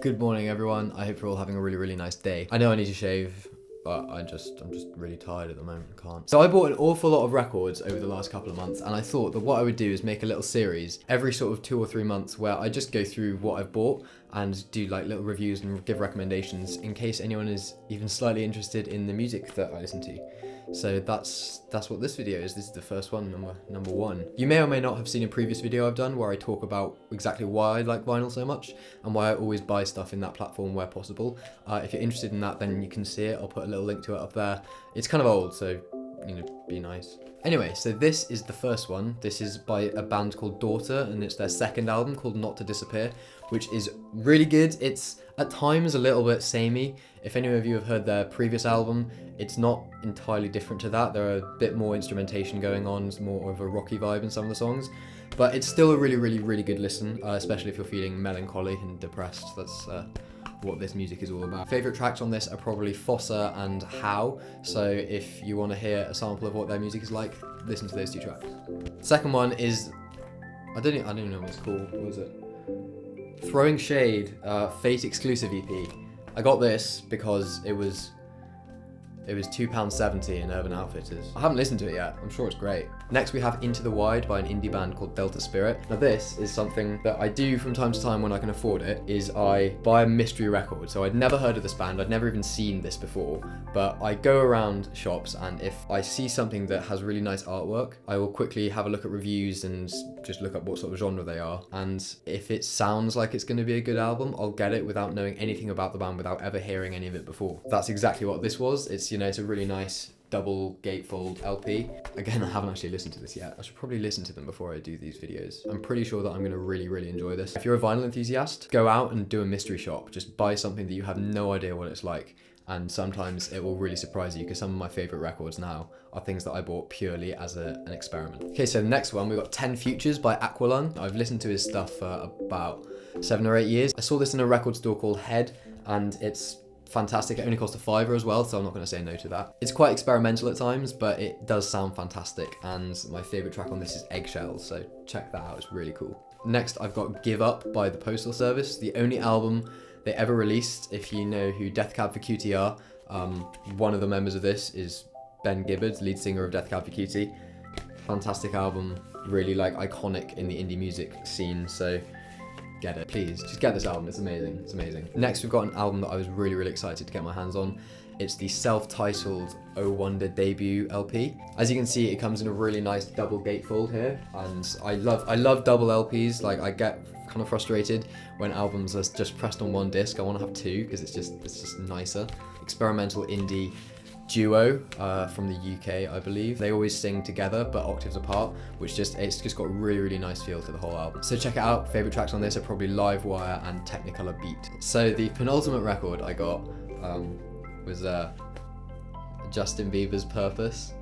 Good morning, everyone. I hope you're all having a really nice day. I know I need to shave, but I'm just really tired at the moment. I can't. So I bought an awful lot of records over the last couple of months, and I thought that what I would do is make a little series every sort of 2 or 3 months where I just go through what I've bought and do like little reviews and give recommendations in case anyone is even slightly interested in the music that I listen to. So that's what this video is. This is the first one, number one. You may or may not have seen a previous video I've done where I talk about exactly why I like vinyl so much and why I always buy stuff in that platform where possible. If you're interested in that, then you can see it. I'll put a little link to it up there. It's kind of old, so be nice. Anyway, so this is the first one. This is by a band called Daughter, and it's their second album called Not to Disappear, which is really good. It's at times a little bit samey. If any of you have heard their previous album, it's not entirely different to that. There are a bit more instrumentation going on, it's more of a rocky vibe in some of the songs, but it's still a really good listen, especially if you're feeling melancholy and depressed. That's what this music is all about. Favourite tracks on this are probably Fossa and How, so if you want to hear a sample of what their music is like, listen to those two tracks. Second one is, I don't even know what it's called. What was it? Throwing Shade, Fate exclusive EP. I got this because it was £2.70 in Urban Outfitters. I haven't listened to it yet. I'm sure it's great. Next we have Into the Wide by an indie band called Delta Spirit. Now this is something that I do from time to time when I can afford it, is I buy a mystery record. So I'd never heard of this band, I'd never even seen this before, but I go around shops and if I see something that has really nice artwork, I will quickly have a look at reviews and just look up what sort of genre they are. And if it sounds like it's gonna be a good album, I'll get it without knowing anything about the band, without ever hearing any of it before. That's exactly what this was. It's a really nice double gatefold LP. Again, I haven't actually listened to this yet. I should probably listen to them before I do these videos. I'm pretty sure that I'm gonna really enjoy this. If you're a vinyl enthusiast, go out and do a mystery shop. Just buy something that you have no idea what it's like. And sometimes it will really surprise you, because some of my favorite records now are things that I bought purely as an experiment. Okay, so the next one, we've got 10 Futures by Aqualung. I've listened to his stuff for about 7 or 8 years. I saw this in a record store called Head, and it's fantastic. It only cost £5 as well, so I'm not going to say no to that. It's quite experimental at times, but it does sound fantastic, and my favourite track on this is Eggshells, so check that out, it's really cool. Next, I've got Give Up by the Postal Service, the only album they ever released. If you know who Death Cab for Cutie are, one of the members of this is Ben Gibbard, lead singer of Death Cab for Cutie. Fantastic album, really iconic in the indie music scene, so get it, please. Just get this album, it's amazing, it's amazing. Next, we've got an album that I was really excited to get my hands on. It's the self-titled Oh Wonder debut LP. As you can see, it comes in a really nice double gatefold here, and I love double LPs. Like, I get kind of frustrated when albums are just pressed on one disc. I want to have two because it's just nicer. Experimental indie duo from the UK, I believe. They always sing together but octaves apart, which it's just got a really nice feel to the whole album. So check it out. Favorite tracks on this are probably Livewire and Technicolor Beat. So the penultimate record I got was Justin Bieber's Purpose,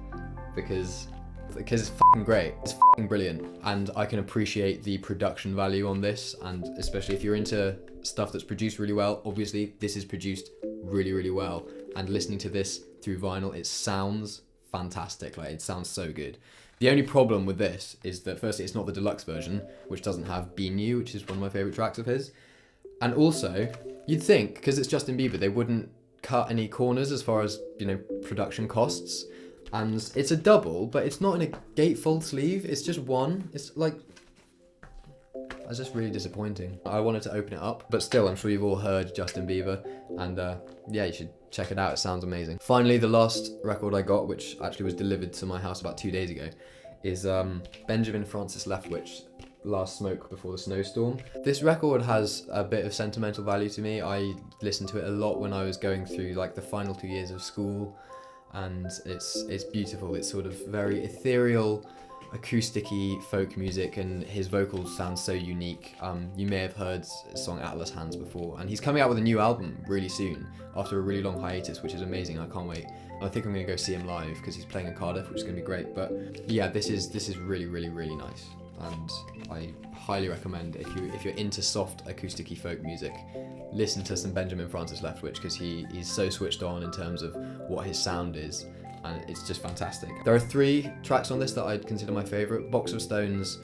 because it's fucking great. It's fucking brilliant, and I can appreciate the production value on this, and especially if you're into stuff that's produced really well. Obviously this is produced really well, and listening to this through vinyl, it sounds fantastic. Like, it sounds so good. The only problem with this is that firstly, it's not the deluxe version, which doesn't have Be New, which is one of my favorite tracks of his, and also you'd think, because it's Justin Bieber, they wouldn't cut any corners as far as production costs. And it's a double, but it's not in a gatefold sleeve, it's just one. It's like, that's just really disappointing. I wanted to open it up, but still, I'm sure you've all heard Justin Bieber, and yeah, you should check it out, it sounds amazing. Finally, the last record I got, which actually was delivered to my house about 2 days ago, is Benjamin Francis Leftwich, Last Smoke Before the Snowstorm. This record has a bit of sentimental value to me. I listened to it a lot when I was going through like the final 2 years of school, and it's beautiful. It's sort of very ethereal, acoustic-y folk music, and his vocals sound so unique. You may have heard his song Atlas Hands before, and he's coming out with a new album really soon after a really long hiatus, which is amazing. I can't wait. I think I'm going to go see him live because he's playing in Cardiff, which is going to be great. But yeah, this is really nice, and I highly recommend if you're into soft acoustic-y folk music, listen to some Benjamin Francis Leftwich, because he's so switched on in terms of what his sound is, and it's just fantastic. There are 3 tracks on this that I'd consider my favourite: Box of Stones,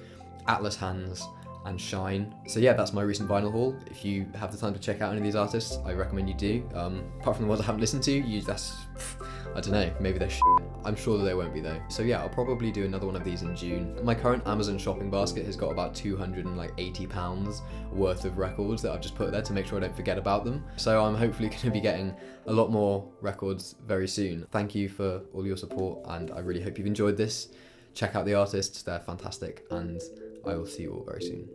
Atlas Hands, and Shine. So yeah, that's my recent vinyl haul. If you have the time to check out any of these artists, I recommend you do. Apart from the ones I haven't listened to, I don't know, maybe they're shit. I'm sure that they won't be though. So yeah, I'll probably do another one of these in June. My current Amazon shopping basket has got about £280 worth of records that I've just put there to make sure I don't forget about them. So I'm hopefully going to be getting a lot more records very soon. Thank you for all your support, and I really hope you've enjoyed this. Check out the artists, they're fantastic, and I will see you all very soon.